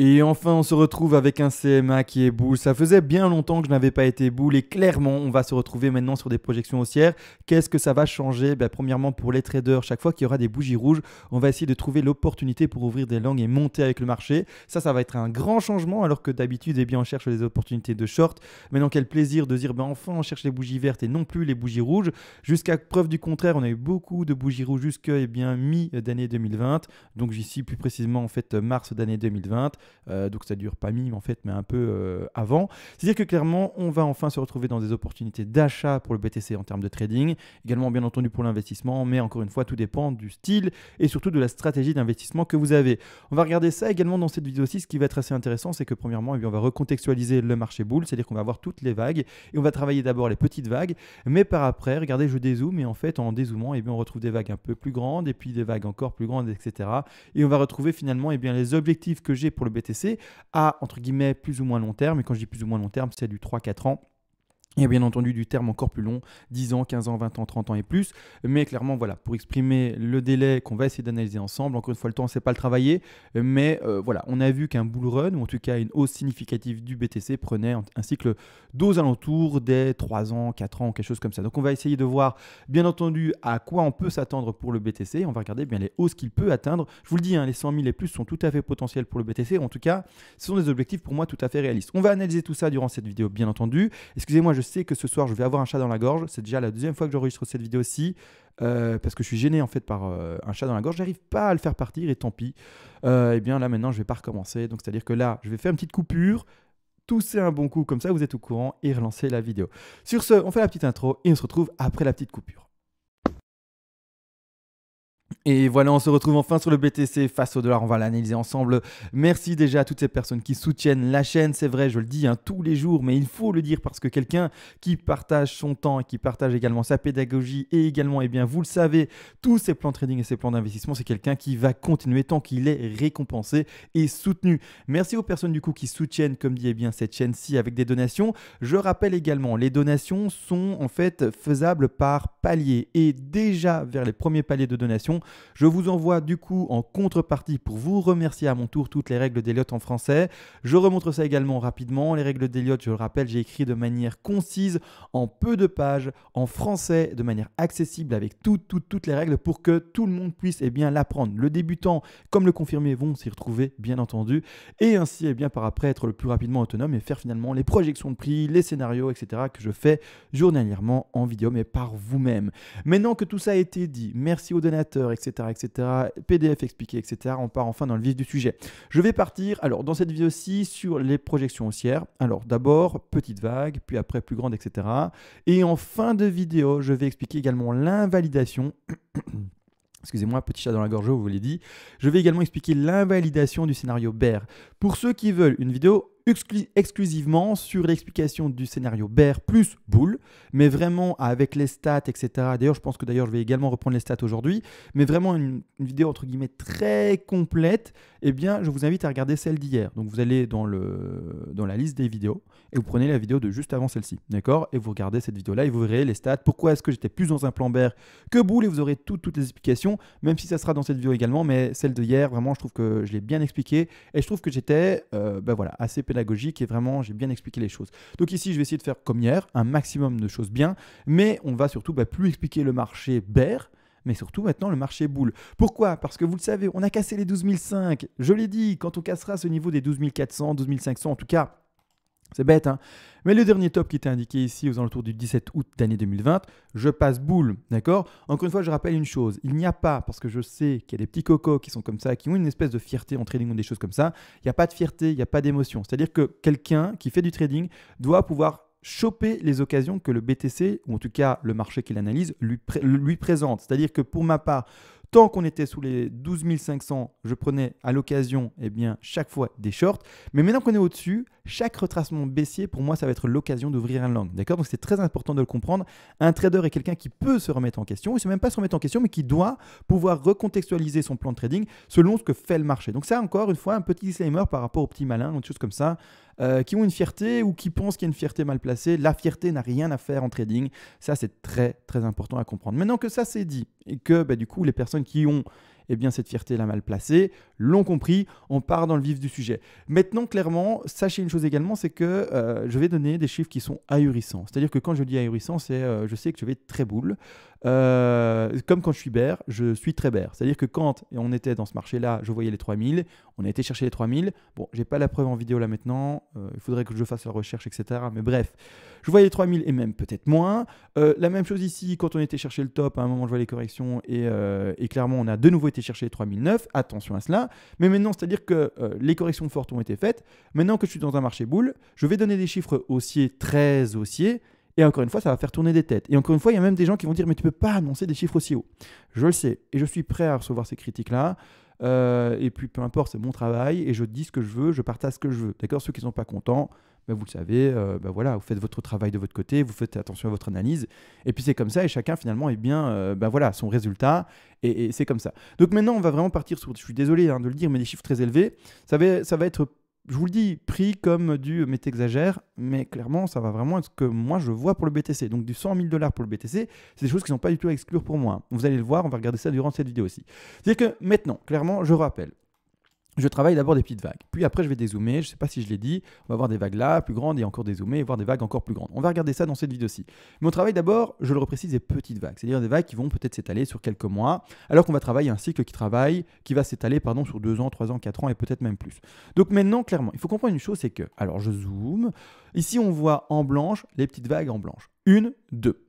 Et enfin, on se retrouve avec un CMA qui est boule. Ça faisait bien longtemps que je n'avais pas été boule et clairement, on va se retrouver maintenant sur des projections haussières. Qu'est-ce que ça va changer? Premièrement, pour les traders, chaque fois qu'il y aura des bougies rouges, on va essayer de trouver l'opportunité pour ouvrir des longues et monter avec le marché. Ça va être un grand changement alors que d'habitude, on cherche des opportunités de short. Maintenant, quel plaisir de dire, enfin, on cherche les bougies vertes et non plus les bougies rouges. Jusqu'à preuve du contraire, on a eu beaucoup de bougies rouges jusqu'à mi-d'année 2020. Donc, ici, plus précisément, en fait, mars d'année 2020. Donc ça dure pas en fait, mais un peu avant. C'est-à-dire que clairement, on va enfin se retrouver dans des opportunités d'achat pour le BTC en termes de trading, également bien entendu pour l'investissement, mais encore une fois, tout dépend du style et surtout de la stratégie d'investissement que vous avez. On va regarder ça également dans cette vidéo-ci. Ce qui va être assez intéressant, c'est que premièrement, on va recontextualiser le marché bull, c'est-à-dire qu'on va voir toutes les vagues et on va travailler d'abord les petites vagues, mais par après, regardez, je dézoome et en fait, en dézoomant, on retrouve des vagues un peu plus grandes et puis des vagues encore plus grandes, etc. Et on va retrouver finalement les objectifs que j'ai pour le BTC à, entre guillemets, plus ou moins long terme. Et quand je dis plus ou moins long terme, c'est du 3-4 ans. Et bien entendu du terme encore plus long, 10 ans, 15 ans, 20 ans, 30 ans et plus. Mais clairement, voilà, pour exprimer le délai qu'on va essayer d'analyser ensemble, encore une fois, le temps, c'est pas le travailler. Mais voilà, on a vu qu'un bull run, ou en tout cas une hausse significative du BTC, prenait un cycle d'aux alentours des 3 ans, 4 ans, quelque chose comme ça. Donc on va essayer de voir, bien entendu, à quoi on peut s'attendre pour le BTC. On va regarder bien les hausses qu'il peut atteindre. Je vous le dis, les 100 000 et plus sont tout à fait potentiels pour le BTC. En tout cas, ce sont des objectifs pour moi tout à fait réalistes. On va analyser tout ça durant cette vidéo, bien entendu. Excusez-moi, je sais que ce soir je vais avoir un chat dans la gorge. C'est déjà la deuxième fois que j'enregistre cette vidéo-ci parce que je suis gêné en fait par un chat dans la gorge. J'arrive pas à le faire partir et tant pis. Et bien là maintenant je vais pas recommencer. Donc c'est à dire que là je vais faire une petite coupure, tousser un bon coup comme ça vous êtes au courant et relancer la vidéo. Sur ce, on fait la petite intro et on se retrouve après la petite coupure. Et voilà, on se retrouve enfin sur le BTC face au dollar. On va l'analyser ensemble. Merci déjà à toutes ces personnes qui soutiennent la chaîne. C'est vrai, je le dis tous les jours, mais il faut le dire parce que quelqu'un qui partage son temps et qui partage également sa pédagogie et également, vous le savez, tous ses plans de trading et ses plans d'investissement, c'est quelqu'un qui va continuer tant qu'il est récompensé et soutenu. Merci aux personnes du coup qui soutiennent, comme dit cette chaîne-ci avec des donations. Je rappelle également, les donations sont en fait faisables par palier et déjà vers les premiers paliers de donation, je vous envoie du coup en contrepartie pour vous remercier à mon tour toutes les règles d'Elliott en français. Je remontre ça également rapidement. Les règles d'Elliott, je le rappelle, j'ai écrit de manière concise, en peu de pages, en français, de manière accessible avec toutes les règles pour que tout le monde puisse l'apprendre. Le débutant comme le confirmé vont s'y retrouver bien entendu et ainsi par après être le plus rapidement autonome et faire finalement les projections de prix, les scénarios, etc. que je fais journalièrement en vidéo mais par vous-même. Maintenant que tout ça a été dit, merci aux donateurs, etc., PDF expliqué, etc. On part enfin dans le vif du sujet. Je vais partir, alors dans cette vidéo-ci, sur les projections haussières. Alors d'abord, petite vague, puis après plus grande, etc. Et en fin de vidéo, je vais expliquer également l'invalidation. Excusez-moi, petit chat dans la gorge, je vous l'ai dit. Je vais également expliquer l'invalidation du scénario bear. Pour ceux qui veulent une vidéo exclusivement sur l'explication du scénario bear plus bull, mais vraiment avec les stats, etc. D'ailleurs, je pense que je vais également reprendre les stats aujourd'hui, mais vraiment une vidéo entre guillemets très complète, je vous invite à regarder celle d'hier. Donc, vous allez dans la liste des vidéos et vous prenez la vidéo de juste avant celle-ci, d'accord? Et vous regardez cette vidéo-là et vous verrez les stats. Pourquoi est-ce que j'étais plus dans un plan bear que bull et vous aurez toutes les explications, même si ça sera dans cette vidéo également, mais celle de hier, vraiment, je trouve que je l'ai bien expliqué et je trouve que j'étais assez pédagogique et vraiment j'ai bien expliqué les choses. Donc ici je vais essayer de faire comme hier, un maximum de choses bien, mais on va surtout plus expliquer le marché bear, mais surtout maintenant le marché bull. Pourquoi? Parce que vous le savez, on a cassé les 12 500, je l'ai dit, quand on cassera ce niveau des 12 400, 12 500 en tout cas, c'est bête, mais le dernier top qui était indiqué ici aux alentours du 17 août d'année 2020, je passe bull, d'accord? Encore une fois, je rappelle une chose, il n'y a pas, parce que je sais qu'il y a des petits cocos qui sont comme ça, qui ont une espèce de fierté en trading ou des choses comme ça, il n'y a pas de fierté, il n'y a pas d'émotion. C'est-à-dire que quelqu'un qui fait du trading doit pouvoir choper les occasions que le BTC, ou en tout cas le marché qu'il analyse, lui présente. C'est-à-dire que pour ma part, tant qu'on était sous les 12 500, je prenais à l'occasion chaque fois des shorts. Mais maintenant qu'on est au-dessus, chaque retracement baissier, pour moi, ça va être l'occasion d'ouvrir un long. D'accord? Donc, c'est très important de le comprendre. Un trader est quelqu'un qui peut se remettre en question. Il ne sait même pas se remettre en question, mais qui doit pouvoir recontextualiser son plan de trading selon ce que fait le marché. Donc, ça, encore une fois, un petit disclaimer par rapport aux petits malins ou des choses comme ça. Qui ont une fierté ou qui pensent qu'il y a une fierté mal placée. La fierté n'a rien à faire en trading. Ça, c'est très, très important à comprendre. Maintenant que ça, c'est dit et que du coup, les personnes qui ont cette fierté-là mal placée, l'ont compris, on part dans le vif du sujet. Maintenant, clairement, sachez une chose également, c'est que je vais donner des chiffres qui sont ahurissants. C'est-à-dire que quand je dis ahurissant, c'est je sais que je vais être très boule. Comme quand je suis bear, je suis très bear. C'est-à-dire que quand on était dans ce marché-là, je voyais les 3000, on a été chercher les 3000. Bon, j'ai pas la preuve en vidéo là maintenant, il faudrait que je fasse la recherche, etc. Mais bref, je voyais les 3000 et même peut-être moins. La même chose ici, quand on était chercher le top, à un moment je vois les corrections et clairement on a de nouveau été chercher les 3009. Attention à cela. Mais maintenant, c'est-à-dire que les corrections fortes ont été faites. Maintenant que je suis dans un marché boule, je vais donner des chiffres haussiers, très haussiers. Et encore une fois, ça va faire tourner des têtes. Et encore une fois, il y a même des gens qui vont dire mais tu peux pas annoncer des chiffres aussi hauts. Je le sais et je suis prêt à recevoir ces critiques-là. Et puis peu importe, c'est mon travail et je dis ce que je veux, je partage ce que je veux. D'accord? Ceux qui ne sont pas contents, ben, vous le savez, voilà, vous faites votre travail de votre côté, vous faites attention à votre analyse. Et puis c'est comme ça et chacun finalement est bien voilà, son résultat et c'est comme ça. Donc maintenant, on va vraiment partir sur, je suis désolé de le dire, mais des chiffres très élevés. Ça va être, je vous le dis, pris comme du mais t'exagères, mais clairement, ça va vraiment être ce que moi je vois pour le BTC. Donc du 100 000 $ pour le BTC, c'est des choses qui ne sont pas du tout à exclure pour moi. Vous allez le voir, on va regarder ça durant cette vidéo aussi. C'est-à-dire que maintenant, clairement, je rappelle, je travaille d'abord des petites vagues. Puis après, je vais dézoomer. Je ne sais pas si je l'ai dit. On va voir des vagues là, plus grandes, et encore dézoomer, et voir des vagues encore plus grandes. On va regarder ça dans cette vidéo-ci. Mais on travaille d'abord, je le reprécise, des petites vagues. C'est-à-dire des vagues qui vont peut-être s'étaler sur quelques mois, alors qu'on va travailler un cycle qui va s'étaler sur 2 ans, 3 ans, 4 ans, et peut-être même plus. Donc maintenant, clairement, il faut comprendre une chose, c'est que, alors je zoome. Ici, on voit en blanche les petites vagues en blanche. 1, 2.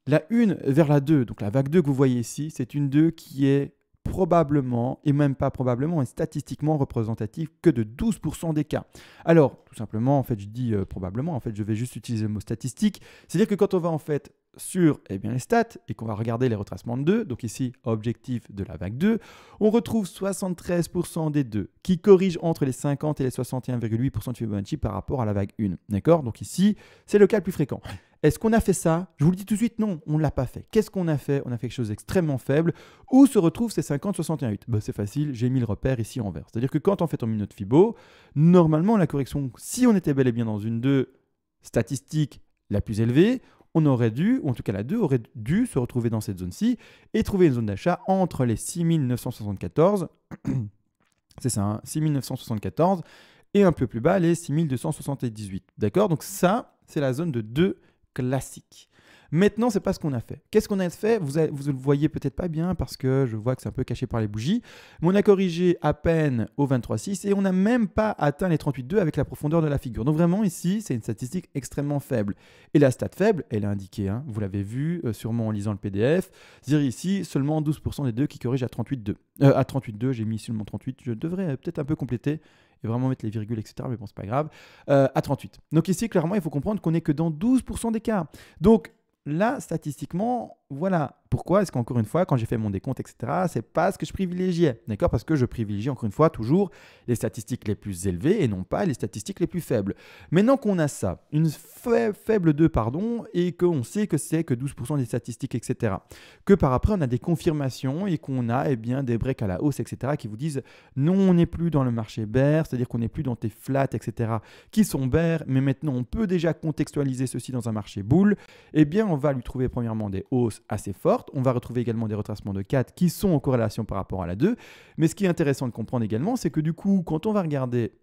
La 1 vers la 2, donc la vague 2 que vous voyez ici, c'est une 2 qui est probablement, et même pas probablement, est statistiquement représentatif que de 12% des cas. Alors, tout simplement, en fait, je dis probablement, en fait, je vais juste utiliser le mot statistique. C'est-à-dire que quand on va en fait sur les stats et qu'on va regarder les retracements de 2, donc ici, objectif de la vague 2, on retrouve 73% des 2 qui corrigent entre les 50 et les 61,8% de Fibonacci par rapport à la vague 1. D'accord? Donc ici, c'est le cas le plus fréquent. Est-ce qu'on a fait ça? Je vous le dis tout de suite, non, on ne l'a pas fait. Qu'est-ce qu'on a fait? On a fait quelque chose d'extrêmement faible. Où se retrouvent ces 50, 61,8? C'est facile, j'ai mis le repère ici en vert. C'est-à-dire que quand on fait en minute Fibo, normalement, la correction, si on était bel et bien dans une 2 statistique la plus élevée, on aurait dû, ou en tout cas la 2 aurait dû se retrouver dans cette zone-ci et trouver une zone d'achat entre les 6974, c'est ça, hein, 6974, et un peu plus bas, les 6278. D'accord? Donc ça, c'est la zone de 2 classique. Maintenant, ce n'est pas ce qu'on a fait. Qu'est-ce qu'on a fait? Vous ne le voyez peut-être pas bien parce que je vois que c'est un peu caché par les bougies. Mais on a corrigé à peine au 23,6 et on n'a même pas atteint les 38,2 avec la profondeur de la figure. Donc vraiment ici, c'est une statistique extrêmement faible. Et la stat faible, elle est indiquée. Hein, vous l'avez vu sûrement en lisant le PDF. C'est-à-dire ici, seulement 12% des 2 qui corrigent à 38,2. À 38,2, j'ai mis seulement 38. Je devrais peut-être un peu compléter et vraiment mettre les virgules, etc. Mais bon, c'est pas grave. À 38. Donc ici, clairement, il faut comprendre qu'on n'est que dans 12% des cas. Donc là, statistiquement, voilà. Pourquoi est-ce qu'encore une fois, quand j'ai fait mon décompte, etc., c'est pas ce que je privilégiais, d'accord? Parce que je privilégie encore une fois toujours les statistiques les plus élevées et non pas les statistiques les plus faibles. Maintenant qu'on a ça, une faible 2, pardon, et qu'on sait que c'est que 12% des statistiques, etc., que par après, on a des confirmations et qu'on a des breaks à la hausse, etc., qui vous disent non, on n'est plus dans le marché bear, c'est-à-dire qu'on n'est plus dans tes flats, etc., qui sont bear, mais maintenant, on peut déjà contextualiser ceci dans un marché bull, eh bien, on va lui trouver premièrement des hausses assez fortes. On va retrouver également des retracements de 4 qui sont en corrélation par rapport à la 2. Mais ce qui est intéressant de comprendre également, c'est que du coup, quand on va regarder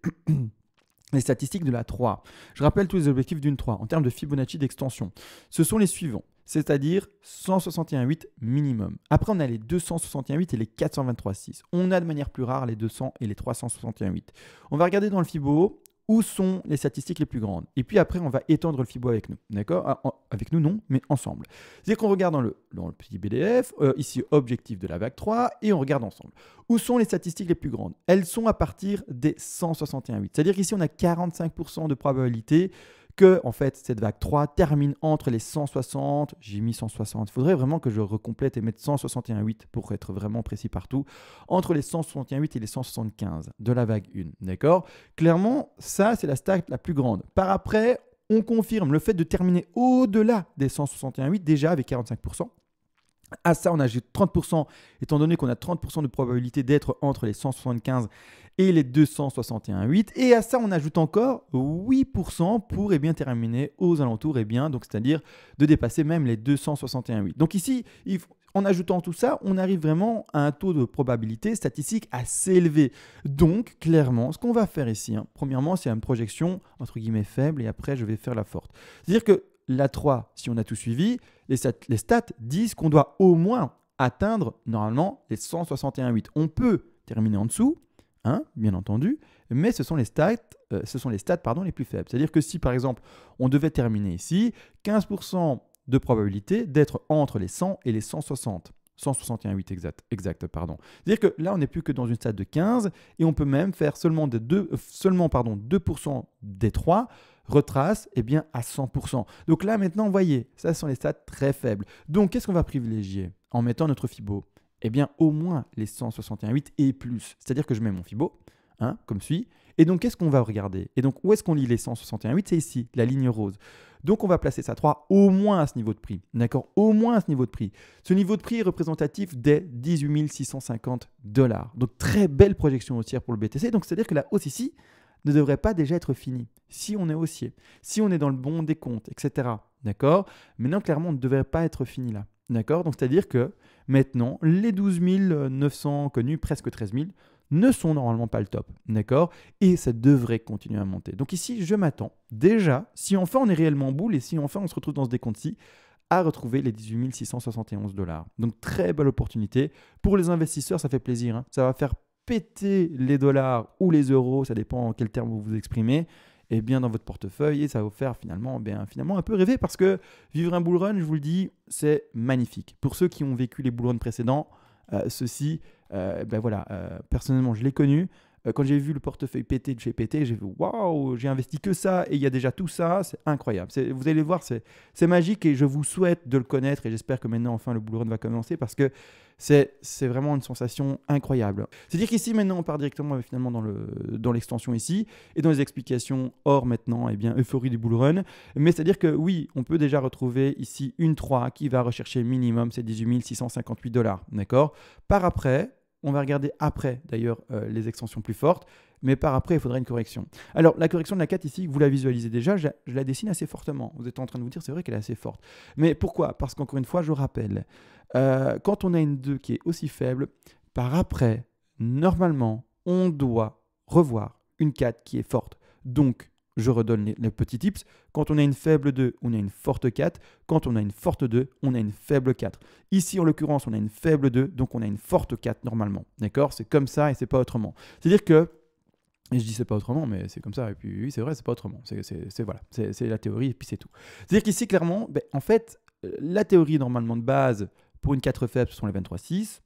les statistiques de la 3, je rappelle tous les objectifs d'une 3 en termes de Fibonacci d'extension. Ce sont les suivants, c'est-à-dire 161,8 minimum. Après, on a les 261,8 et les 423,6. On a de manière plus rare les 200 et les 361,8. On va regarder dans le Fibo où sont les statistiques les plus grandes. Et puis après, on va étendre le Fibo avec nous. D'accord? Avec nous, non, mais ensemble. C'est-à-dire qu'on regarde dans le petit PDF, ici, objectif de la vague 3, et on regarde ensemble. Où sont les statistiques les plus grandes? Elles sont à partir des 161,8. C'est-à-dire qu'ici, on a 45% de probabilité que en fait, cette vague 3 termine entre les 160, j'ai mis 160, il faudrait vraiment que je recomplète et mette 161,8 pour être vraiment précis partout, entre les 161,8 et les 175 de la vague 1, d'accord? Clairement, ça, c'est la stat la plus grande. Par après, on confirme le fait de terminer au-delà des 161,8 déjà avec 45%. À ça, on ajoute 30%, étant donné qu'on a 30% de probabilité d'être entre les 175 et les 261,8. Et à ça, on ajoute encore 8% pour terminer aux alentours, donc c'est-à-dire de dépasser même les 261,8. Donc ici, En ajoutant tout ça, on arrive vraiment à un taux de probabilité statistique assez élevé. Donc, clairement, ce qu'on va faire ici, premièrement, c'est une projection entre guillemets faible et après, je vais faire la forte. C'est-à-dire que la 3, si on a tout suivi, les stats disent qu'on doit au moins atteindre normalement les 161,8. On peut terminer en dessous, bien entendu, mais ce sont les stats, les plus faibles. C'est-à-dire que si, par exemple, on devait terminer ici, 15% de probabilité d'être entre les 100 et les 160. 161,8 exact, pardon. C'est-à-dire que là, on n'est plus que dans une stat de 15 et on peut même faire seulement 2% des 3 retrace à 100%. Donc là, maintenant, vous voyez, ça ce sont les stats très faibles. Donc, qu'est-ce qu'on va privilégier en mettant notre Fibo? Au moins les 161,8 et plus. C'est-à-dire que je mets mon Fibo, comme suit. Et donc, qu'est-ce qu'on va regarder? Et donc, où est-ce qu'on lit les 161,8? C'est ici, la ligne rose. Donc, on va placer ça 3 au moins à ce niveau de prix. D'accord? Au moins à ce niveau de prix. Ce niveau de prix est représentatif des 18 650 $. Donc, très belle projection haussière pour le BTC. Donc, c'est-à-dire que la hausse ici ne devrait pas déjà être finie. Si on est haussier, si on est dans le bon décompte, etc. D'accord? Maintenant, clairement, on ne devrait pas être fini là. D'accord? Donc, c'est-à-dire que maintenant, les 12 900 connus, presque 13 000, ne sont normalement pas le top, d'accord? Et ça devrait continuer à monter. Donc ici, je m'attends déjà, si enfin on est réellement boule et si enfin on se retrouve dans ce décompte-ci, à retrouver les 18 671 $. Donc très belle opportunité. Pour les investisseurs, ça fait plaisir. Ça va faire péter les dollars ou les euros, ça dépend en quel terme vous vous exprimez, dans votre portefeuille et ça va vous faire finalement un peu rêver parce que vivre un bull run, je vous le dis, c'est magnifique. Pour ceux qui ont vécu les bull runs précédents, ceci, personnellement, je l'ai connu. Quand j'ai vu le portefeuille péter de chez PT, j'ai vu waouh, j'ai investi que ça et il y a déjà tout ça, c'est incroyable. Vous allez voir, c'est magique et je vous souhaite de le connaître et j'espère que maintenant, enfin, le bull run va commencer parce que c'est vraiment une sensation incroyable. C'est-à-dire qu'ici, maintenant, on part directement finalement dans l'extension ici et dans les explications hors maintenant, euphorie du bull run. Mais c'est-à-dire que oui, on peut déjà retrouver ici une 3 qui va rechercher minimum ces 18 658 $. D'accord? Par après, on va regarder après, d'ailleurs, les extensions plus fortes. Mais par après, il faudra une correction. Alors, la correction de la 4 ici, vous la visualisez déjà, je la dessine assez fortement. Vous êtes en train de vous dire, c'est vrai qu'elle est assez forte. Mais pourquoi? Parce qu'encore une fois, je rappelle, quand on a une 2 qui est aussi faible, par après, normalement, on doit revoir une 4 qui est forte. Donc, je redonne les petits tips. Quand on a une faible 2, on a une forte 4. Quand on a une forte 2, on a une faible 4. Ici, en l'occurrence, on a une faible 2, donc on a une forte 4 normalement. D'accord? C'est comme ça et c'est pas autrement. C'est-à-dire que, et je dis c'est pas autrement, mais c'est comme ça. Et puis oui, c'est vrai, c'est pas autrement. C'est la théorie et puis c'est tout. C'est-à-dire qu'ici, clairement, en fait, la théorie normalement de base pour une 4 faible, ce sont les 23,6.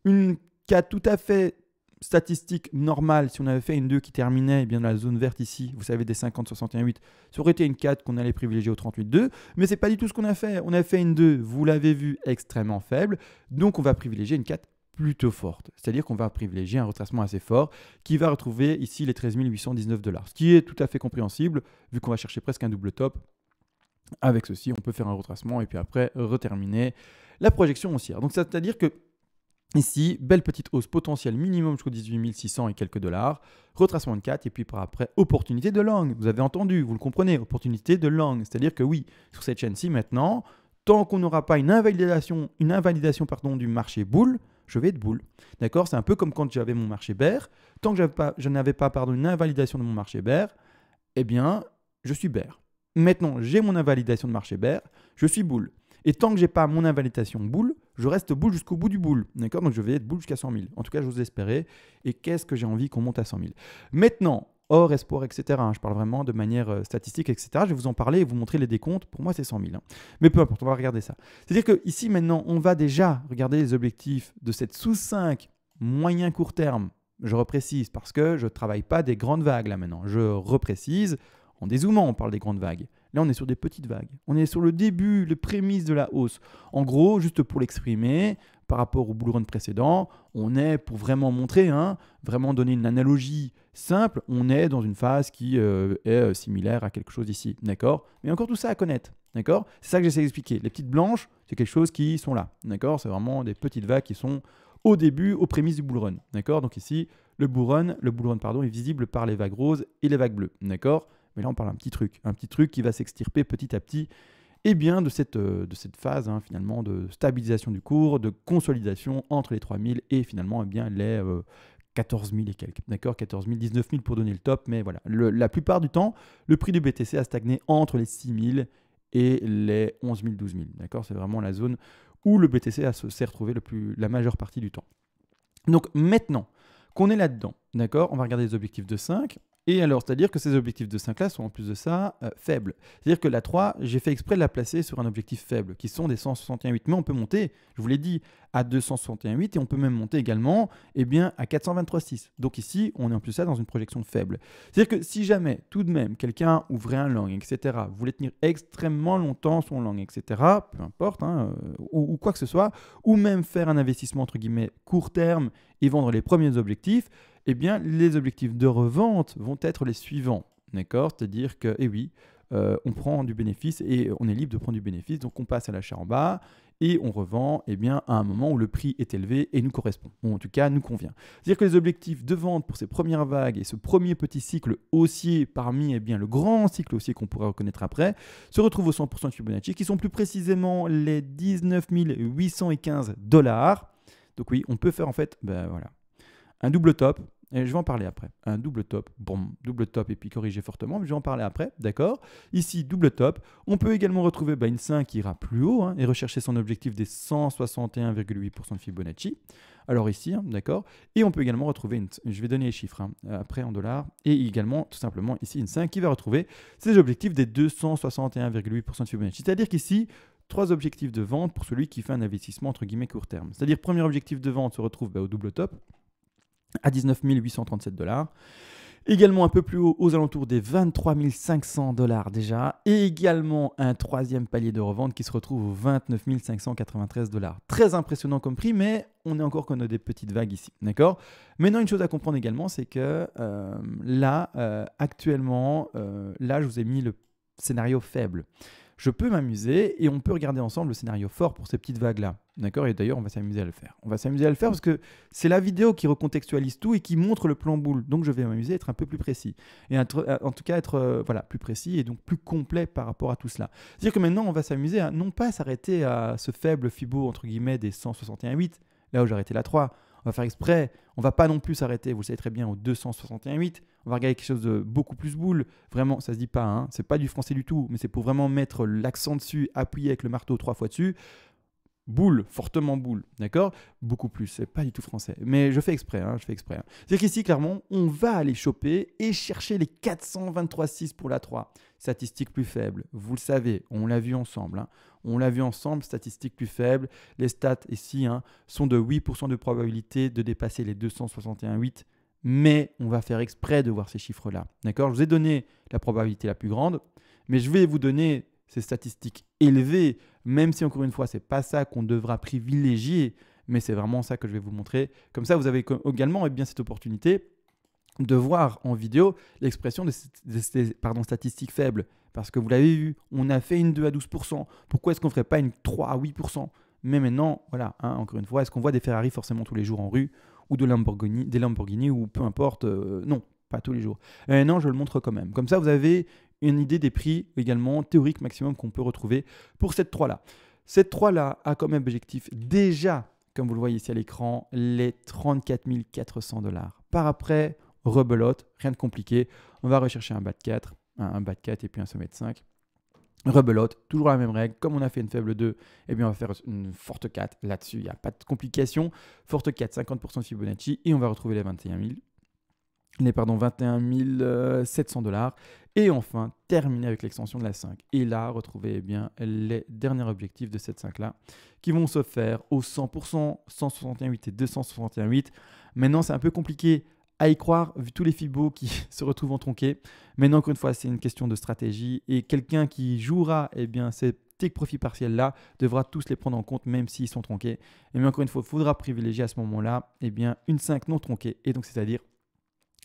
Une 4 tout à fait statistique normale, si on avait fait une 2 qui terminait dans la zone verte ici, vous savez, des 50-61,8, ça aurait été une 4 qu'on allait privilégier au 38,2, mais ce n'est pas du tout ce qu'on a fait. On a fait une 2, vous l'avez vu, extrêmement faible, donc on va privilégier une 4 plutôt forte. C'est-à-dire qu'on va privilégier un retracement assez fort qui va retrouver ici les 13 819 $, ce qui est tout à fait compréhensible, vu qu'on va chercher presque un double top. Avec ceci, on peut faire un retracement et puis après reterminer la projection haussière. Donc c'est-à-dire que ici, belle petite hausse potentielle minimum jusqu'aux 18 600 et quelques $, retracement de 4 et puis par après, opportunité de long. Vous avez entendu, vous le comprenez, opportunité de long. C'est-à-dire que oui, sur cette chaîne-ci maintenant, tant qu'on n'aura pas une invalidation du marché boule, je vais être boule. D'accord? C'est un peu comme quand j'avais mon marché bear. Tant que je n'avais pas une invalidation de mon marché bear, je suis bear. Maintenant, j'ai mon invalidation de marché bear, je suis boule. Et tant que je n'ai pas mon invalidation boule, je reste boule jusqu'au bout du boule. D'accord? Donc je vais être boule jusqu'à 100 000. En tout cas, j'ose espérer. Et qu'est-ce que j'ai envie qu'on monte à 100 000? Maintenant, hors espoir, etc. Je parle vraiment de manière statistique, etc. Je vais vous en parler et vous montrer les décomptes. Pour moi, c'est 100 000. Mais peu importe, on va regarder ça. C'est-à-dire qu'ici, maintenant, on va déjà regarder les objectifs de cette sous-5 moyen court terme. Je reprécise parce que je ne travaille pas des grandes vagues là maintenant. Je reprécise. En dézoomant, on parle des grandes vagues. Là, on est sur des petites vagues. On est sur le début, les prémices de la hausse. En gros, juste pour l'exprimer, par rapport au bull run précédent, on est, pour vraiment montrer, vraiment donner une analogie simple, on est dans une phase qui est similaire à quelque chose ici. D'accord? Mais encore tout ça à connaître. D'accord? C'est ça que j'essaie d'expliquer. Les petites blanches, c'est quelque chose qui sont là. D'accord? C'est vraiment des petites vagues qui sont au début, aux prémices du bull run. D'accord? Donc ici, le bull run est visible par les vagues roses et les vagues bleues. D'accord? Mais là, on parle d'un petit truc qui va s'extirper petit à petit et bien de cette phase finalement de stabilisation du cours, de consolidation entre les 3000 et finalement bien les 14 000 et quelques, d'accord, 14 000, 19 000 pour donner le top, mais voilà, la plupart du temps, le prix du BTC a stagné entre les 6 000 et les 11 000, 12 000, d'accord, c'est vraiment la zone où le BTC s'est retrouvé la majeure partie du temps. Donc maintenant qu'on est là-dedans, d'accord, on va regarder les objectifs de 5. Et alors, c'est-à-dire que ces objectifs de 5 là sont en plus de ça faibles. C'est-à-dire que la 3, j'ai fait exprès de la placer sur un objectif faible, qui sont des 161,8. Mais on peut monter, je vous l'ai dit, à 261,8 et on peut même monter également à 423,6. Donc ici, on est en plus de ça dans une projection faible. C'est-à-dire que si jamais, tout de même, quelqu'un ouvrait un long, etc., voulait tenir extrêmement longtemps son long, etc., peu importe, ou quoi que ce soit, ou même faire un investissement, entre guillemets, court terme et vendre les premiers objectifs, eh bien, les objectifs de revente vont être les suivants. D'accord? C'est-à-dire que, on prend du bénéfice et on est libre de prendre du bénéfice. Donc, on passe à l'achat en bas et on revend à un moment où le prix est élevé et nous correspond. Ou en tout cas, nous convient. C'est-à-dire que les objectifs de vente pour ces premières vagues et ce premier petit cycle haussier parmi le grand cycle haussier qu'on pourrait reconnaître après se retrouvent au 100% de Fibonacci qui sont plus précisément les 19 815 $. Donc oui, on peut faire en fait, un double top, et je vais en parler après. Un double top, double top et puis corriger fortement, mais je vais en parler après, d'accord? Ici, double top. On peut également retrouver une 5 qui ira plus haut et rechercher son objectif des 161,8% de Fibonacci. Alors ici, d'accord? Et on peut également retrouver, je vais donner les chiffres après en dollars, et également tout simplement ici une 5 qui va retrouver ses objectifs des 261,8% de Fibonacci. C'est-à-dire qu'ici, 3 objectifs de vente pour celui qui fait un investissement entre guillemets court terme. C'est-à-dire premier objectif de vente se retrouve au double top, à 19 837 $. Également un peu plus haut aux alentours des 23 500 $ déjà. Et également un troisième palier de revente qui se retrouve aux 29 593 $. Très impressionnant comme prix, mais on est encore qu'on a des petites vagues ici. D'accord? Maintenant, une chose à comprendre également, c'est que actuellement, là, je vous ai mis le scénario faible. Je peux m'amuser et on peut regarder ensemble le scénario fort pour ces petites vagues-là. D'accord? Et d'ailleurs, on va s'amuser à le faire. On va s'amuser à le faire parce que c'est la vidéo qui recontextualise tout et qui montre le plan boule. Donc, je vais m'amuser à être un peu plus précis. Et en tout cas, être plus précis et donc plus complet par rapport à tout cela. C'est-à-dire que maintenant, on va s'amuser à non pas s'arrêter à ce faible Fibo, entre guillemets, des 161,8, là où j'ai arrêté la 3. On va faire exprès. On ne va pas non plus s'arrêter, vous le savez très bien, au 261,8. On va regarder quelque chose de beaucoup plus boule. Vraiment, ça ne se dit pas. C'est pas du français du tout, mais c'est pour vraiment mettre l'accent dessus, appuyer avec le marteau 3 fois dessus. Boule, fortement boule, d'accord? Beaucoup plus, c'est pas du tout français. Mais je fais exprès, C'est-à-dire qu'ici, clairement, on va aller choper et chercher les 423,6 pour la 3. Statistique plus faible, vous le savez, on l'a vu ensemble. On l'a vu ensemble, statistique plus faible. Les stats ici sont de 8% de probabilité de dépasser les 261,8. Mais on va faire exprès de voir ces chiffres-là, d'accord? Je vous ai donné la probabilité la plus grande, mais je vais vous donner ces statistiques élevées, même si encore une fois, ce n'est pas ça qu'on devra privilégier, mais c'est vraiment ça que je vais vous montrer. Comme ça, vous avez également cette opportunité de voir en vidéo l'expression des statistiques faibles. Parce que vous l'avez vu, on a fait une 2 à 12%. Pourquoi est-ce qu'on ne ferait pas une 3 à 8%? Mais maintenant, voilà, encore une fois, est-ce qu'on voit des Ferrari forcément tous les jours en rue ou des Lamborghini ou peu importe? Non, pas tous les jours. Non, je le montre quand même. Comme ça, vous avez une idée des prix également théoriques maximum qu'on peut retrouver pour cette 3-là. Cette 3-là a comme objectif déjà, comme vous le voyez ici à l'écran, les 34 400 $. Par après, rebelote, rien de compliqué. On va rechercher un bas de 4, un bas de 4 et puis un sommet de 5. Rebelote, toujours la même règle. Comme on a fait une faible 2, on va faire une forte 4. Là-dessus, il n'y a pas de complication. Forte 4, 50% de Fibonacci et on va retrouver les 21 700 $. Et enfin, terminer avec l'extension de la 5. Et là, retrouver les derniers objectifs de cette 5-là qui vont se faire au 100%, 161,8 et 261,8. Maintenant, c'est un peu compliqué à y croire vu tous les fibos qui se retrouvent en tronqué. Maintenant, encore une fois, c'est une question de stratégie et quelqu'un qui jouera ces petits profits partiels-là devra tous les prendre en compte même s'ils sont tronqués. Et mais encore une fois, il faudra privilégier à ce moment-là une 5 non tronquée et donc c'est-à-dire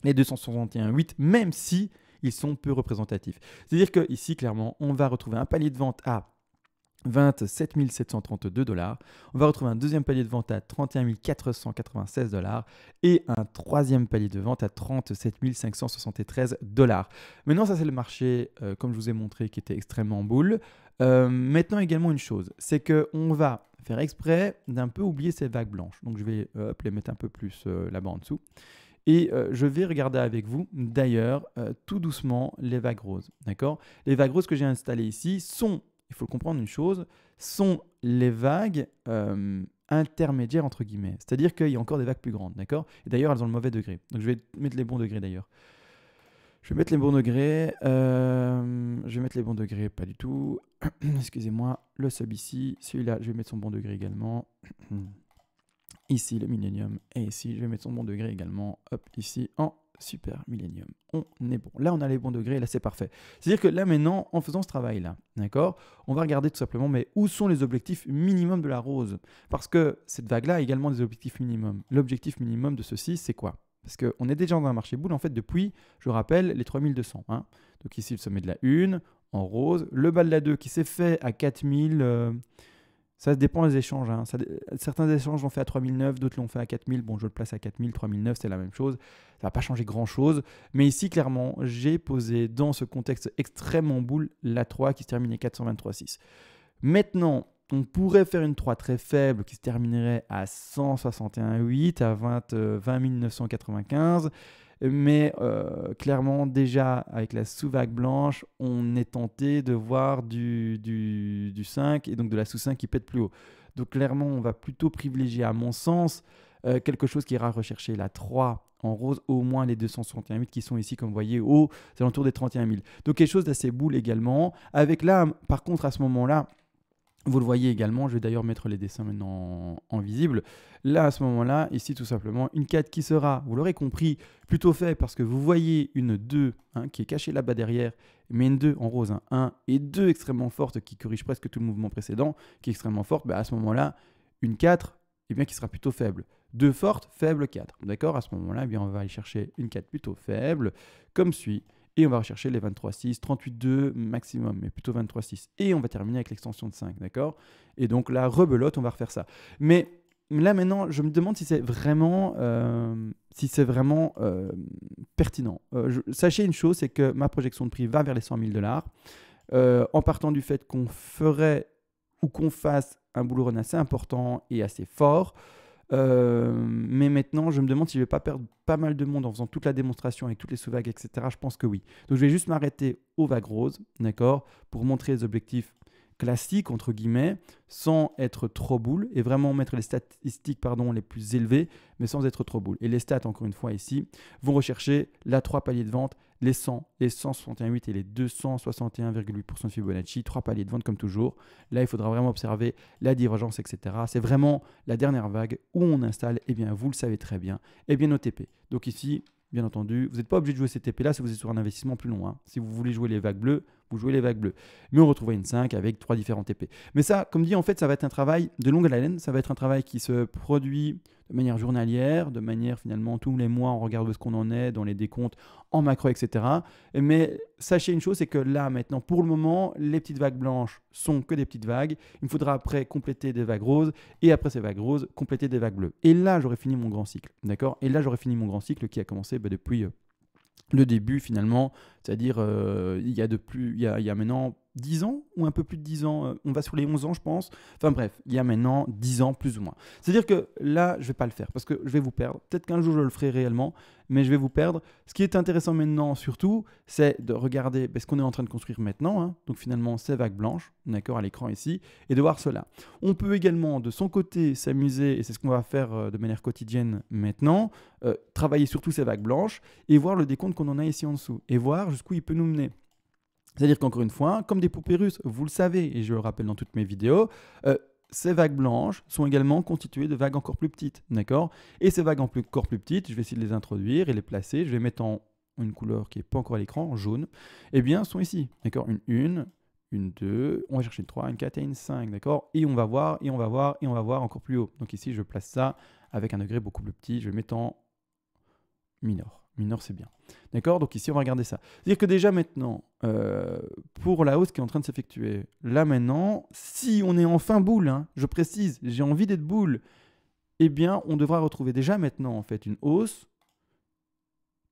les 261,8 même si ils sont peu représentatifs. C'est-à-dire qu'ici, clairement, on va retrouver un palier de vente à 27 732 $. On va retrouver un deuxième palier de vente à 31 496 $ et un troisième palier de vente à 37 573 $. Maintenant, ça, c'est le marché, comme je vous ai montré, qui était extrêmement bull. Maintenant également une chose, c'est qu'on va faire exprès d'un peu oublier ces vagues blanches. Donc je vais les mettre un peu plus là-bas en dessous. Et je vais regarder avec vous, d'ailleurs, tout doucement, les vagues roses. D'accord? Les vagues roses que j'ai installées ici sont, il faut comprendre une chose, sont les vagues intermédiaires entre guillemets. C'est-à-dire qu'il y a encore des vagues plus grandes. D'accord? Et d'ailleurs, elles ont le mauvais degré. Donc je vais mettre les bons degrés d'ailleurs. Je vais mettre les bons degrés. Je vais mettre les bons degrés, pas du tout. Excusez-moi, le sub ici. Celui-là, je vais mettre son bon degré également. Ici, le Millennium. Et ici, je vais mettre son bon degré également. Hop, ici, en Super Millennium. On est bon. Là, on a les bons degrés. Là, c'est parfait. C'est-à-dire que là, maintenant, en faisant ce travail-là, d'accord, on va regarder tout simplement, mais où sont les objectifs minimums de la rose? Parce que cette vague-là a également des objectifs minimums. L'objectif minimum de ceci, c'est quoi? Parce qu'on est déjà dans un marché boule, en fait, depuis, je rappelle, les 3200. Hein. Donc ici, le sommet de la 1, en rose. Le bas de la 2 qui s'est fait à 4000... ça dépend des échanges. Hein. Certains échanges l'ont fait à 3009, d'autres l'ont fait à 4000. Bon, je le place à 4000, 3009, c'est la même chose. Ça ne va pas changer grand-chose. Mais ici, clairement, j'ai posé dans ce contexte extrêmement boule la 3 qui se termine à 423,6. Maintenant, on pourrait faire une 3 très faible qui se terminerait à 161,8, à 20 995. Mais clairement, déjà, avec la sous-vague blanche, on est tenté de voir du 5 et donc de la sous-5 qui pète plus haut. Donc clairement, on va plutôt privilégier, à mon sens, quelque chose qui ira rechercher la 3 en rose, au moins les 261 000 qui sont ici, comme vous voyez, aux alentours des 31 000. Donc quelque chose d'assez boule également. Avec là, par contre, à ce moment-là, vous le voyez également, je vais d'ailleurs mettre les dessins maintenant en visible. Là, à ce moment-là, ici, tout simplement, une 4 qui sera, vous l'aurez compris, plutôt faible parce que vous voyez une 2 hein, qui est cachée là-bas derrière, mais une 2 en rose, 1 et 2 extrêmement fortes qui corrigent presque tout le mouvement précédent, qui est extrêmement forte, à ce moment-là, une 4 eh bien, qui sera plutôt faible. 2 fortes, faible 4. D'accord? À ce moment-là, eh bien, on va aller chercher une 4 plutôt faible, comme suit. Et on va rechercher les 23,6, 38,2 maximum, mais plutôt 23,6. Et on va terminer avec l'extension de 5, d'accord? Et donc la rebelote, on va refaire ça. Mais là maintenant, je me demande si c'est vraiment, pertinent. Sachez une chose, c'est que ma projection de prix va vers les 100 000 $, en partant du fait qu'on ferait ou qu'on fasse un bull run assez important et assez fort. Mais maintenant, je me demande si je ne vais pas perdre pas mal de monde en faisant toute la démonstration avec toutes les sous-vagues, etc. Je pense que oui. Donc, je vais juste m'arrêter aux vagues roses, d'accord, pour montrer les objectifs classiques, entre guillemets, sans être trop boule, et vraiment mettre les statistiques les plus élevées, mais sans être trop boule. Et les stats, encore une fois, ici, vont rechercher la 3 paliers de vente, les 100, les 161,8 et les 261,8% de Fibonacci, 3 paliers de vente comme toujours. Là, il faudra vraiment observer la divergence, etc. C'est vraiment la dernière vague où on installe, eh bien, vous le savez très bien, eh bien, nos TP. Donc ici, bien entendu, vous n'êtes pas obligé de jouer ces TP là si vous êtes sur un investissement plus long. Hein. Si vous voulez jouer les vagues bleues, vous jouez les vagues bleues. Mais on retrouvera une 5 avec 3 différents TP. Mais ça, comme dit, en fait, ça va être un travail de longue haleine. Ça va être un travail qui se produit de manière journalière, de manière finalement tous les mois, on regarde où est-ce qu'on en est dans les décomptes en macro, etc. Mais sachez une chose, c'est que là, maintenant, pour le moment, les petites vagues blanches sont que des petites vagues. Il me faudra après compléter des vagues roses et après ces vagues roses, compléter des vagues bleues. Et là, j'aurai fini mon grand cycle. D'accord? Et là, j'aurai fini mon grand cycle qui a commencé depuis le début finalement, c'est-à-dire il y a maintenant 10 ans ou un peu plus de 10 ans, on va sur les 11 ans je pense, enfin bref, il y a maintenant 10 ans plus ou moins. C'est-à-dire que là, je ne vais pas le faire parce que je vais vous perdre. Peut-être qu'un jour je le ferai réellement, mais je vais vous perdre. Ce qui est intéressant maintenant surtout, c'est de regarder ce qu'on est en train de construire maintenant, hein. Donc finalement ces vagues blanches, d'accord, à l'écran ici, et de voir cela. On peut également de son côté s'amuser, et c'est ce qu'on va faire de manière quotidienne maintenant, travailler sur tous ces vagues blanches et voir le décompte qu'on en a ici en dessous et voir jusqu'où il peut nous mener. C'est-à-dire qu'encore une fois, comme des poupées russes, vous le savez, et je le rappelle dans toutes mes vidéos, ces vagues blanches sont également constituées de vagues encore plus petites, d'accord? Et ces vagues encore plus petites, je vais essayer de les introduire et les placer, je vais mettre en une couleur qui n'est pas encore à l'écran, en jaune, eh bien, sont ici, d'accord? Une 2, on va chercher une 3, une 4 et une 5, d'accord? Et on va voir, et on va voir, et on va voir encore plus haut. Donc ici, je place ça avec un degré beaucoup plus petit, je vais mettre en mineur. Mineur, c'est bien. D'accord? Donc ici, on va regarder ça. C'est-à-dire que déjà maintenant, pour la hausse qui est en train de s'effectuer, là maintenant, si on est enfin boule, hein, je précise, j'ai envie d'être boule, eh bien, on devra retrouver déjà maintenant en fait une hausse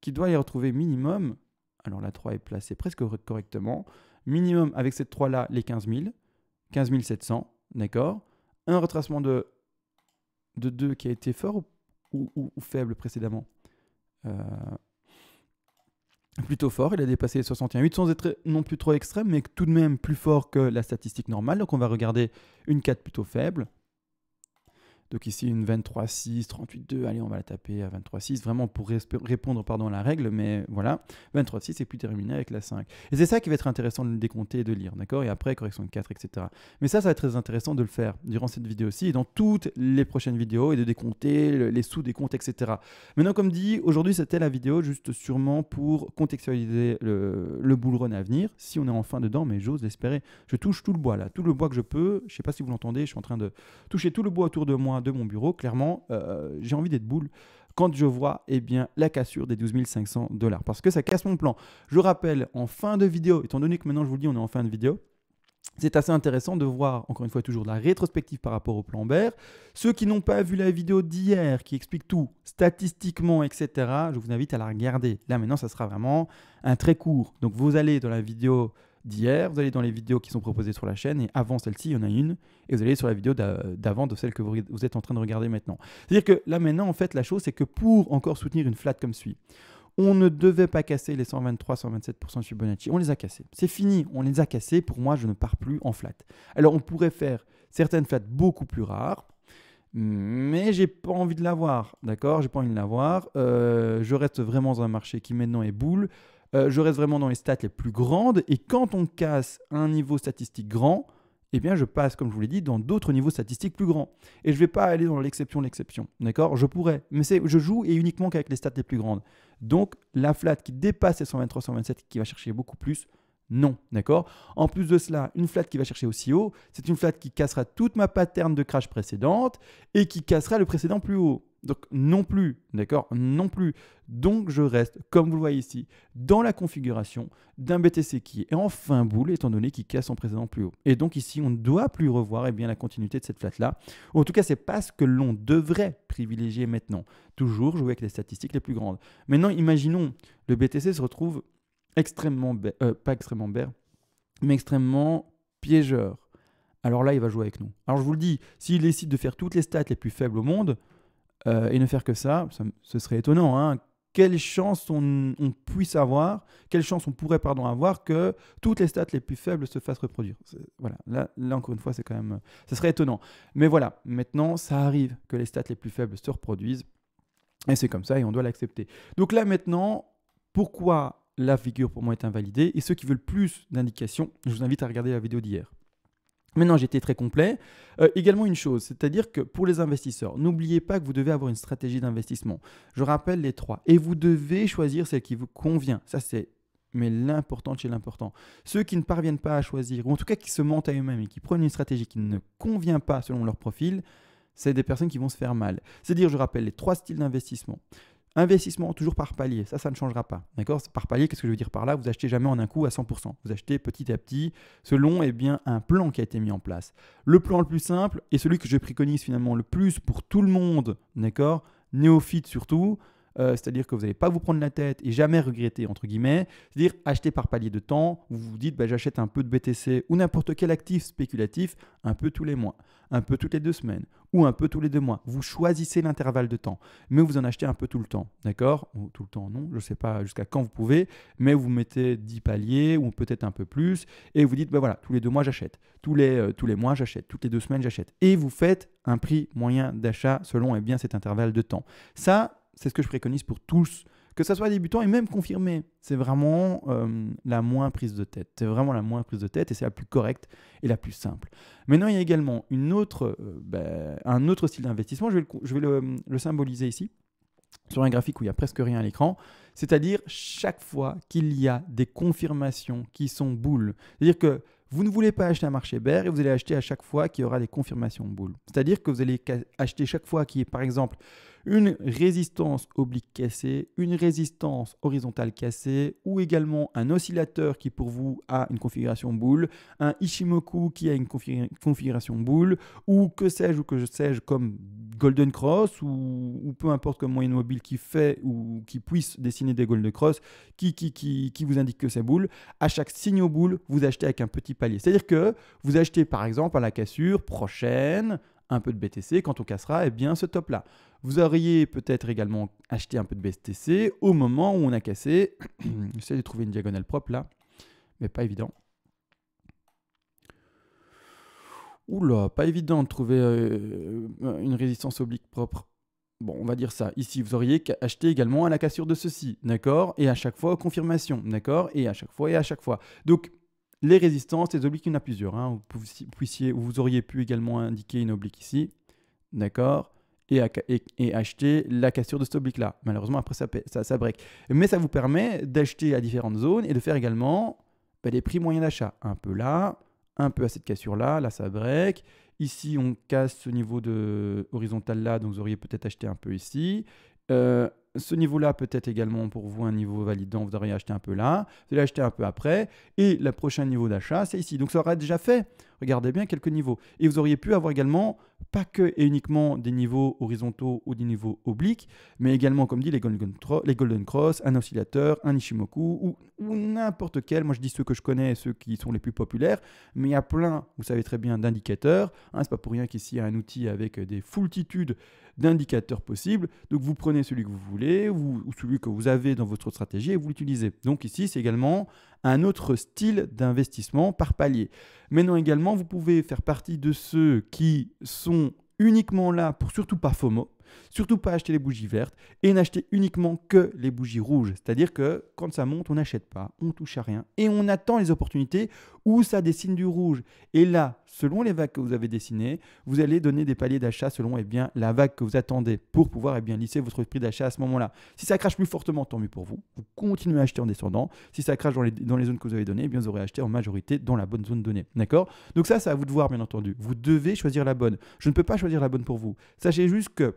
qui doit y retrouver minimum. Alors la 3 est placée presque correctement. Minimum avec cette 3-là, les 15 000, 15 700, d'accord. Un retracement de 2 qui a été fort ou faible précédemment. Plutôt fort, il a dépassé les 61,8 sans être non plus trop extrême, mais tout de même plus fort que la statistique normale. Donc on va regarder une 4 plutôt faible. Donc ici une 23,6, 38,2, allez on va la taper à 23,6, vraiment pour répondre à la règle, mais voilà, 23,6 et puis terminer avec la 5. Et c'est ça qui va être intéressant de le décompter et de lire, d'accord. Et après correction de 4, etc. Mais ça va être très intéressant de le faire durant cette vidéo-ci et dans toutes les prochaines vidéos et de décompter les sous-décomptes, etc. Maintenant, comme dit, aujourd'hui c'était la vidéo juste sûrement pour contextualiser le bull run à venir, si on est enfin dedans, mais j'ose l'espérer. Je touche tout le bois là, tout le bois que je peux, je ne sais pas si vous l'entendez, je suis en train de toucher tout le bois autour de moi, de mon bureau, clairement, j'ai envie d'être boule quand je vois la cassure des 12 500 $, parce que ça casse mon plan. Je rappelle, en fin de vidéo, étant donné que maintenant je vous le dis, on est en fin de vidéo, c'est assez intéressant de voir, encore une fois, toujours de la rétrospective par rapport au plan bear. Ceux qui n'ont pas vu la vidéo d'hier, qui explique tout, statistiquement, etc., je vous invite à la regarder. Là, maintenant, ça sera vraiment un très court. Donc, vous allez dans la vidéo d'hier, vous allez dans les vidéos qui sont proposées sur la chaîne, et avant celle-ci, il y en a une, et vous allez sur la vidéo d'avant de celle que vous êtes en train de regarder maintenant. C'est-à-dire que là, maintenant, en fait, la chose, c'est que pour encore soutenir une flat comme suit, on ne devait pas casser les 123-127% de Fibonacci. On les a cassés. C'est fini, on les a cassés. Pour moi, je ne pars plus en flat. Alors, on pourrait faire certaines flats beaucoup plus rares, mais j'ai pas envie de l'avoir, d'accord. J'ai pas envie de l'avoir. Je reste vraiment dans un marché qui maintenant est boule. Je reste vraiment dans les stats les plus grandes. Et quand on casse un niveau statistique grand, eh bien, je passe, comme je vous l'ai dit, dans d'autres niveaux statistiques plus grands. Et je ne vais pas aller dans l'exception de l'exception, d'accord. Je pourrais, mais je joue et uniquement qu'avec les stats les plus grandes. Donc, la flat qui dépasse les 123, 127, qui va chercher beaucoup plus, non, d'accord. En plus de cela, une flat qui va chercher aussi haut, c'est une flat qui cassera toute ma pattern de crash précédente et qui cassera le précédent plus haut. Donc non plus, d'accord, non plus. Donc je reste, comme vous le voyez ici, dans la configuration d'un BTC qui est enfin boule, étant donné qu'il casse son précédent plus haut. Et donc ici, on ne doit plus revoir la continuité de cette flat-là. En tout cas, ce n'est pas ce que l'on devrait privilégier maintenant. Toujours jouer avec les statistiques les plus grandes. Maintenant, imaginons, le BTC se retrouve extrêmement, pas extrêmement bear, mais extrêmement piégeur. Alors là, il va jouer avec nous. Alors je vous le dis, s'il décide de faire toutes les stats les plus faibles au monde, et ne faire que ça, ce serait étonnant. Hein. Quelle chance on puisse avoir, quelle chance on pourrait avoir que toutes les stats les plus faibles se fassent reproduire. Voilà, là encore une fois, c'est quand même, ce serait étonnant. Mais voilà, maintenant, ça arrive que les stats les plus faibles se reproduisent. Et c'est comme ça et on doit l'accepter. Donc là maintenant, pourquoi la figure pour moi est invalidée? Et ceux qui veulent plus d'indications, je vous invite à regarder la vidéo d'hier. Maintenant, j'ai été très complet. Également une chose, c'est-à-dire que pour les investisseurs, n'oubliez pas que vous devez avoir une stratégie d'investissement. Je rappelle les 3. Et vous devez choisir celle qui vous convient. Ça, c'est l'important de chez l'important. Ceux qui ne parviennent pas à choisir, ou en tout cas qui se mentent à eux-mêmes et qui prennent une stratégie qui ne convient pas selon leur profil, c'est des personnes qui vont se faire mal. C'est-à-dire, je rappelle les 3 styles d'investissement. Investissement toujours par palier, ça ne changera pas. D'accord? Par palier, qu'est-ce que je veux dire par là? Vous achetez jamais en un coup à 100%. Vous achetez petit à petit selon un plan qui a été mis en place. Le plan le plus simple et celui que je préconise finalement le plus pour tout le monde, d'accord? Néophyte surtout, c'est-à-dire que vous n'allez pas vous prendre la tête et jamais regretter, entre guillemets, c'est-à-dire acheter par palier de temps. Vous vous dites, j'achète un peu de BTC ou n'importe quel actif spéculatif un peu tous les mois, un peu toutes les 2 semaines ou un peu tous les 2 mois. Vous choisissez l'intervalle de temps, mais vous en achetez un peu tout le temps, d'accord? Ou tout le temps, non, je ne sais pas jusqu'à quand vous pouvez, mais vous mettez 10 paliers ou peut-être un peu plus et vous dites, voilà, tous les 2 mois j'achète, tous les mois j'achète, toutes les 2 semaines j'achète. Et vous faites un prix moyen d'achat selon cet intervalle de temps. Ça, c'est ce que je préconise pour tous, que ce soit débutant et même confirmé. C'est vraiment la moins prise de tête. C'est vraiment la moins prise de tête et c'est la plus correcte et la plus simple. Maintenant, il y a également un autre style d'investissement. Je vais le symboliser ici sur un graphique où il n'y a presque rien à l'écran. C'est-à-dire chaque fois qu'il y a des confirmations qui sont boules. C'est-à-dire que vous ne voulez pas acheter un marché bear et vous allez acheter à chaque fois qu'il y aura des confirmations boules. C'est-à-dire que vous allez acheter chaque fois qu'il y ait par exemple une résistance oblique cassée, une résistance horizontale cassée, ou également un oscillateur qui pour vous a une configuration boule, un Ishimoku qui a une configuration boule, ou que sais-je comme Golden Cross, ou peu importe comme moyenne mobile qui fait ou qui puisse dessiner des Golden Cross, qui vous indique que c'est boule. À chaque signe boule, vous achetez avec un petit palier. C'est-à-dire que vous achetez par exemple à la cassure prochaine, un peu de BTC, quand on cassera, eh bien ce top-là. Vous auriez peut-être également acheté un peu de BTC au moment où on a cassé. J'essaie de trouver une diagonale propre là, mais pas évident. Oula, pas évident de trouver une résistance oblique propre. Bon, on va dire ça. Ici, vous auriez acheté également à la cassure de ceci, d'accord? Et à chaque fois, confirmation, d'accord? Et à chaque fois, et à chaque fois. Donc, les résistances, les obliques, il y en a plusieurs. Hein. Vous auriez pu également indiquer une oblique ici, d'accord, et acheter la cassure de cet oblique-là. Malheureusement, après, ça break. Mais ça vous permet d'acheter à différentes zones et de faire également des prix moyens d'achat. Un peu là, un peu à cette cassure-là, là, ça break. Ici, on casse ce niveau de horizontal-là, donc vous auriez peut-être acheté un peu ici. Ce niveau-là peut-être également pour vous un niveau validant, vous auriez acheté un peu là, vous allez acheter un peu après, et le prochain niveau d'achat, c'est ici. Donc ça aura déjà fait, regardez bien, quelques niveaux. Et vous auriez pu avoir également, pas que et uniquement des niveaux horizontaux ou des niveaux obliques, mais également, comme dit, les Golden Cross, un oscillateur, un Ishimoku, ou n'importe quel. Moi je dis ceux que je connais, ceux qui sont les plus populaires, mais il y a plein, vous savez très bien, d'indicateurs. Hein, c'est pas pour rien qu'ici il y a un outil avec des foultitudes d'indicateurs possibles. Donc vous prenez celui que vous voulez ou celui que vous avez dans votre stratégie et vous l'utilisez. Donc ici, c'est également un autre style d'investissement par palier. Maintenant également, vous pouvez faire partie de ceux qui sont uniquement là pour surtout pas FOMO, surtout pas acheter les bougies vertes et n'acheter uniquement que les bougies rouges. C'est-à-dire que quand ça monte, on n'achète pas, on touche à rien et on attend les opportunités où ça dessine du rouge. Et là, selon les vagues que vous avez dessinées, vous allez donner des paliers d'achat selon la vague que vous attendez pour pouvoir lisser votre prix d'achat à ce moment-là. Si ça crache plus fortement, tant mieux pour vous. Vous continuez à acheter en descendant. Si ça crache dans les zones que vous avez données, eh bien vous aurez acheté en majorité dans la bonne zone donnée. D'accord? Donc ça, c'est à vous de voir, bien entendu. Vous devez choisir la bonne. Je ne peux pas choisir la bonne pour vous. Sachez juste que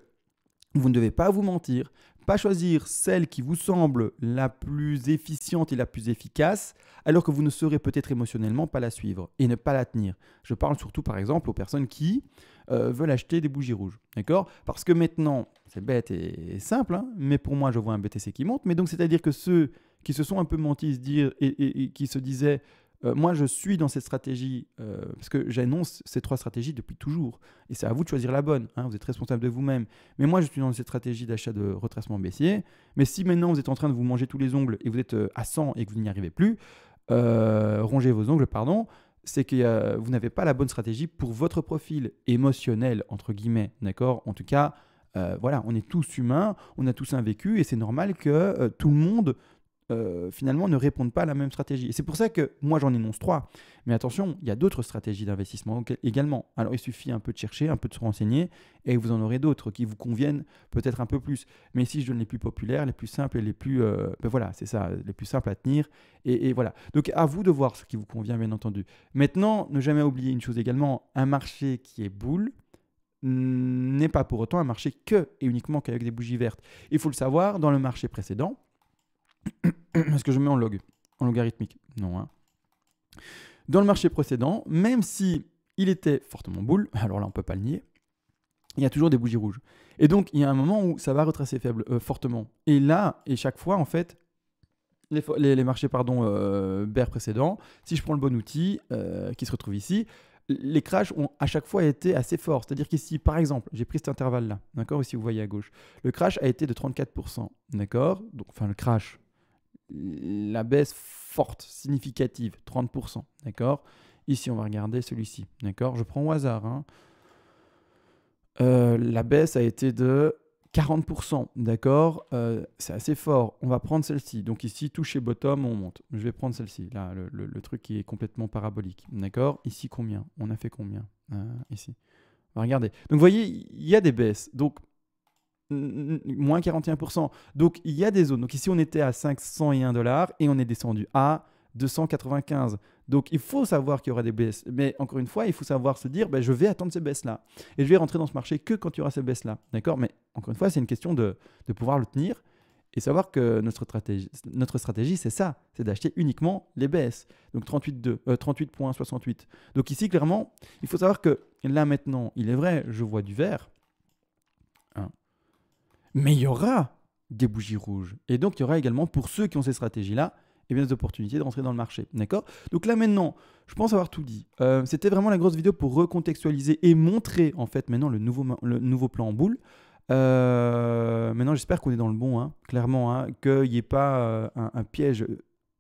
vous ne devez pas vous mentir, pas choisir celle qui vous semble la plus efficiente et la plus efficace, alors que vous ne saurez peut-être émotionnellement pas la suivre et ne pas la tenir. Je parle surtout par exemple aux personnes qui veulent acheter des bougies rouges, d'accord? Parce que maintenant, c'est bête et simple, hein, mais pour moi je vois un BTC qui monte, mais donc c'est-à-dire que ceux qui se sont un peu mentis et qui se disaient moi, je suis dans cette stratégie parce que j'annonce ces 3 stratégies depuis toujours. Et c'est à vous de choisir la bonne. Hein, vous êtes responsable de vous-même. Mais moi, je suis dans cette stratégie d'achat de retracement baissier. Mais si maintenant, vous êtes en train de vous manger tous les ongles et vous êtes à 100 et que vous n'y arrivez plus, rongez vos ongles, pardon, c'est que vous n'avez pas la bonne stratégie pour votre profil émotionnel, entre guillemets. D'accord? En tout cas, voilà, on est tous humains, on a tous un vécu et c'est normal que tout le monde finalement ne répondent pas à la même stratégie. Et c'est pour ça que moi j'en énonce 3. Mais attention, il y a d'autres stratégies d'investissement également. Alors il suffit un peu de chercher, un peu de se renseigner et vous en aurez d'autres qui vous conviennent peut-être un peu plus. Mais ici je donne les plus populaires, les plus simples et les plus... voilà, c'est ça, les plus simples à tenir. Et voilà. Donc à vous de voir ce qui vous convient bien entendu. Maintenant, ne jamais oublier une chose également, un marché qui est boule n'est pas pour autant un marché que et uniquement qu'avec des bougies vertes. Il faut le savoir, dans le marché précédent, est-ce que je mets en logarithmique? Non. Hein. Dans le marché précédent, même si il était fortement boule, alors là on ne peut pas le nier, il y a toujours des bougies rouges. Et donc il y a un moment où ça va retracer fortement. Et là, et chaque fois en fait, les marchés bear précédents, si je prends le bon outil qui se retrouve ici, les crashs ont à chaque fois été assez forts. C'est-à-dire qu'ici, par exemple, j'ai pris cet intervalle-là, d'accord? Ici, vous voyez à gauche. Le crash a été de 34%, d'accord? Donc, enfin, le crash, la baisse forte, significative, 30%, d'accord? Ici, on va regarder celui-ci, d'accord? Je prends au hasard. Hein. La baisse a été de 40%, d'accord? C'est assez fort. On va prendre celle-ci. Donc ici, toucher bottom, on monte. Je vais prendre celle-ci, là, le truc qui est complètement parabolique, d'accord? Ici, combien? On a fait combien? Ici. On va regarder. Donc, vous voyez, il y a des baisses. Donc, moins 41%. Donc, il y a des zones. Donc, ici, on était à 501 $ et on est descendu à 295. Donc, il faut savoir qu'il y aura des baisses. Mais encore une fois, il faut savoir se dire, je vais attendre ces baisses-là. Et je vais rentrer dans ce marché que quand il y aura ces baisses-là. D'accord? Mais encore une fois, c'est une question de pouvoir le tenir et savoir que notre stratégie c'est ça, c'est d'acheter uniquement les baisses. Donc 38,68. Donc ici, clairement, il faut savoir que là maintenant, il est vrai, je vois du vert, hein, mais il y aura des bougies rouges. Et donc, il y aura également, pour ceux qui ont ces stratégies-là, eh bien, des opportunités de rentrer dans le marché. D'accord? Donc là, maintenant, je pense avoir tout dit. C'était vraiment la grosse vidéo pour recontextualiser et montrer, en fait, maintenant, le nouveau plan en boule. Maintenant, j'espère qu'on est dans le bon, hein, clairement, hein, qu'il n'y ait pas un piège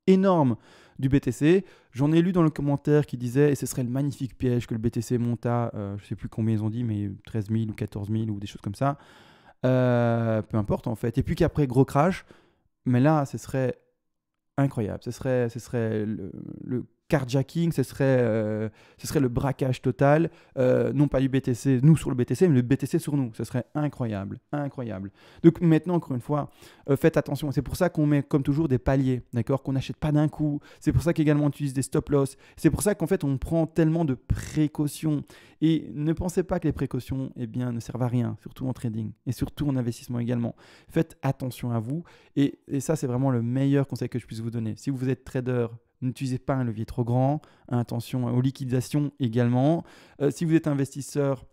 énorme du BTC. J'en ai lu dans le commentaire qui disait, et ce serait le magnifique piège que le BTC monte à, je ne sais plus combien ils ont dit, mais 13 000 ou 14 000 ou des choses comme ça. Peu importe en fait. Et puis qu'après, gros crash, mais là, ce serait incroyable. Ce serait le carjacking, ce serait le braquage total, non pas du BTC, nous sur le BTC, mais le BTC sur nous. Ce serait incroyable, incroyable. Donc maintenant, encore une fois, faites attention. C'est pour ça qu'on met, comme toujours, des paliers, d'accord, qu'on n'achète pas d'un coup. C'est pour ça qu'également on utilise des stop-loss. C'est pour ça qu'en fait, on prend tellement de précautions. Et ne pensez pas que les précautions, eh bien, ne servent à rien, surtout en trading et surtout en investissement également. Faites attention à vous. Et ça, c'est vraiment le meilleur conseil que je puisse vous donner. Si vous êtes trader, n'utilisez pas un levier trop grand. Attention aux liquidations également. Si vous êtes investisseur,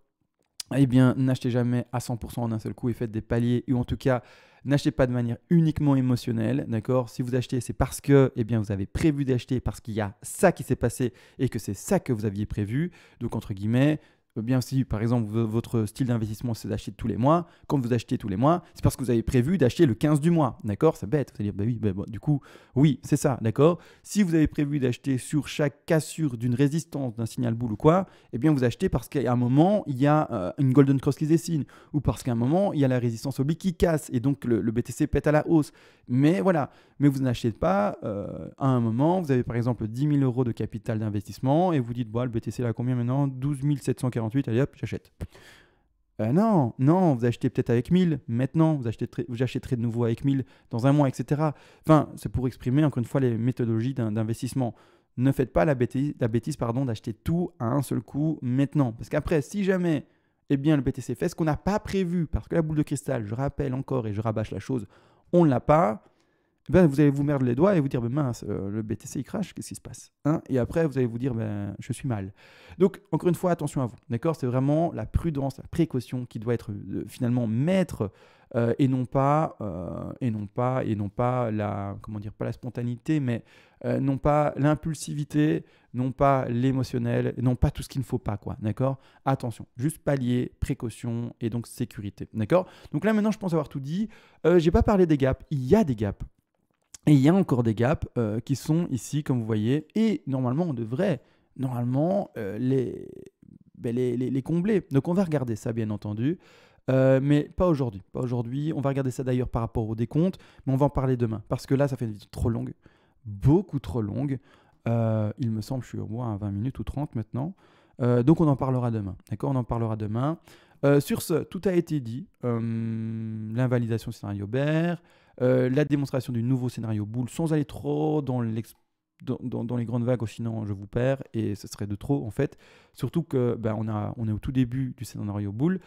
eh bien, n'achetez jamais à 100% en un seul coup et faites des paliers. Ou en tout cas, n'achetez pas de manière uniquement émotionnelle. D'accord? Si vous achetez, c'est parce que eh bien, vous avez prévu d'acheter, parce qu'il y a ça qui s'est passé et que c'est ça que vous aviez prévu. Donc, entre guillemets, bien si par exemple votre style d'investissement c'est d'acheter tous les mois, quand vous achetez tous les mois, c'est parce que vous avez prévu d'acheter le 15 du mois, d'accord? C'est bête, vous allez dire, bah oui, bah, du coup, oui, c'est ça, d'accord? Si vous avez prévu d'acheter sur chaque cassure d'une résistance, d'un signal boule ou quoi, eh bien vous achetez parce qu'à un moment, il y a une golden cross qui se dessine, ou parce qu'à un moment, il y a la résistance oblique qui casse, et donc le BTC pète à la hausse. Mais voilà, mais vous n'achetez pas à un moment, vous avez par exemple 10 000 euros de capital d'investissement, et vous dites, bon, le BTC là combien maintenant? 12 748. Allez hop, j'achète. Non, vous achetez peut-être avec 1000, maintenant vous achèterez de nouveau avec 1000 dans un mois, etc. Enfin, c'est pour exprimer encore une fois les méthodologies d'investissement. Ne faites pas la bêtise d'acheter tout à un seul coup maintenant. Parce qu'après, si jamais eh bien, le BTC fait ce qu'on n'a pas prévu, parce que la boule de cristal, je rappelle encore et je rabâche la chose, on ne l'a pas, ben, vous allez vous merdre les doigts et vous dire ben, mince, le BTC il crache, qu'est-ce qui se passe, hein? Et après vous allez vous dire ben, je suis mal. Donc encore une fois, attention à vous, d'accord? C'est vraiment la prudence, la précaution qui doit être finalement maître et non pas la, comment dire, pas la spontanéité, mais non pas l'impulsivité, non pas l'émotionnel, non pas tout ce qu'il ne faut pas, quoi, d'accord? Attention, juste palier, précaution et donc sécurité, d'accord? Donc là maintenant je pense avoir tout dit. J'ai pas parlé des gaps, il y a des gaps. Et il y a encore des gaps qui sont ici, comme vous voyez, et normalement, on devrait les combler. Donc, on va regarder ça, bien entendu, mais pas aujourd'hui. Pas aujourd'hui. On va regarder ça d'ailleurs par rapport au décompte, mais on va en parler demain, parce que là, ça fait une vidéo trop longue, beaucoup trop longue. Il me semble, je suis au moins à 20 minutes ou 30 maintenant. Donc, on en parlera demain. D'accord? On en parlera demain. Sur ce, tout a été dit. L'invalidation scénario bear, la démonstration du nouveau scénario boule, sans aller trop dans les grandes vagues, sinon je vous perds et ce serait de trop en fait. Surtout que on est au tout début du scénario boule.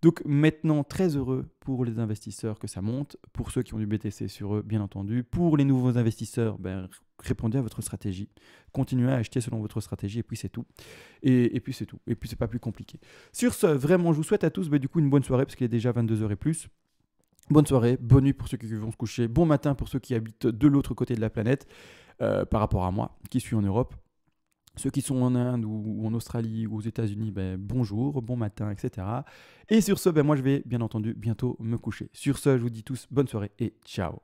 Donc maintenant, très heureux pour les investisseurs que ça monte, pour ceux qui ont du BTC sur eux, bien entendu. Pour les nouveaux investisseurs, répondez à votre stratégie. Continuez à acheter selon votre stratégie et puis c'est tout. Et puis c'est tout. Et puis c'est pas plus compliqué. Sur ce, vraiment, je vous souhaite à tous du coup une bonne soirée parce qu'il est déjà 22h et plus. Bonne soirée, bonne nuit pour ceux qui vont se coucher, bon matin pour ceux qui habitent de l'autre côté de la planète par rapport à moi qui suis en Europe. Ceux qui sont en Inde ou en Australie ou aux États-Unis, bonjour, bon matin, etc. Et sur ce, moi je vais bien entendu bientôt me coucher. Sur ce, je vous dis tous bonne soirée et ciao.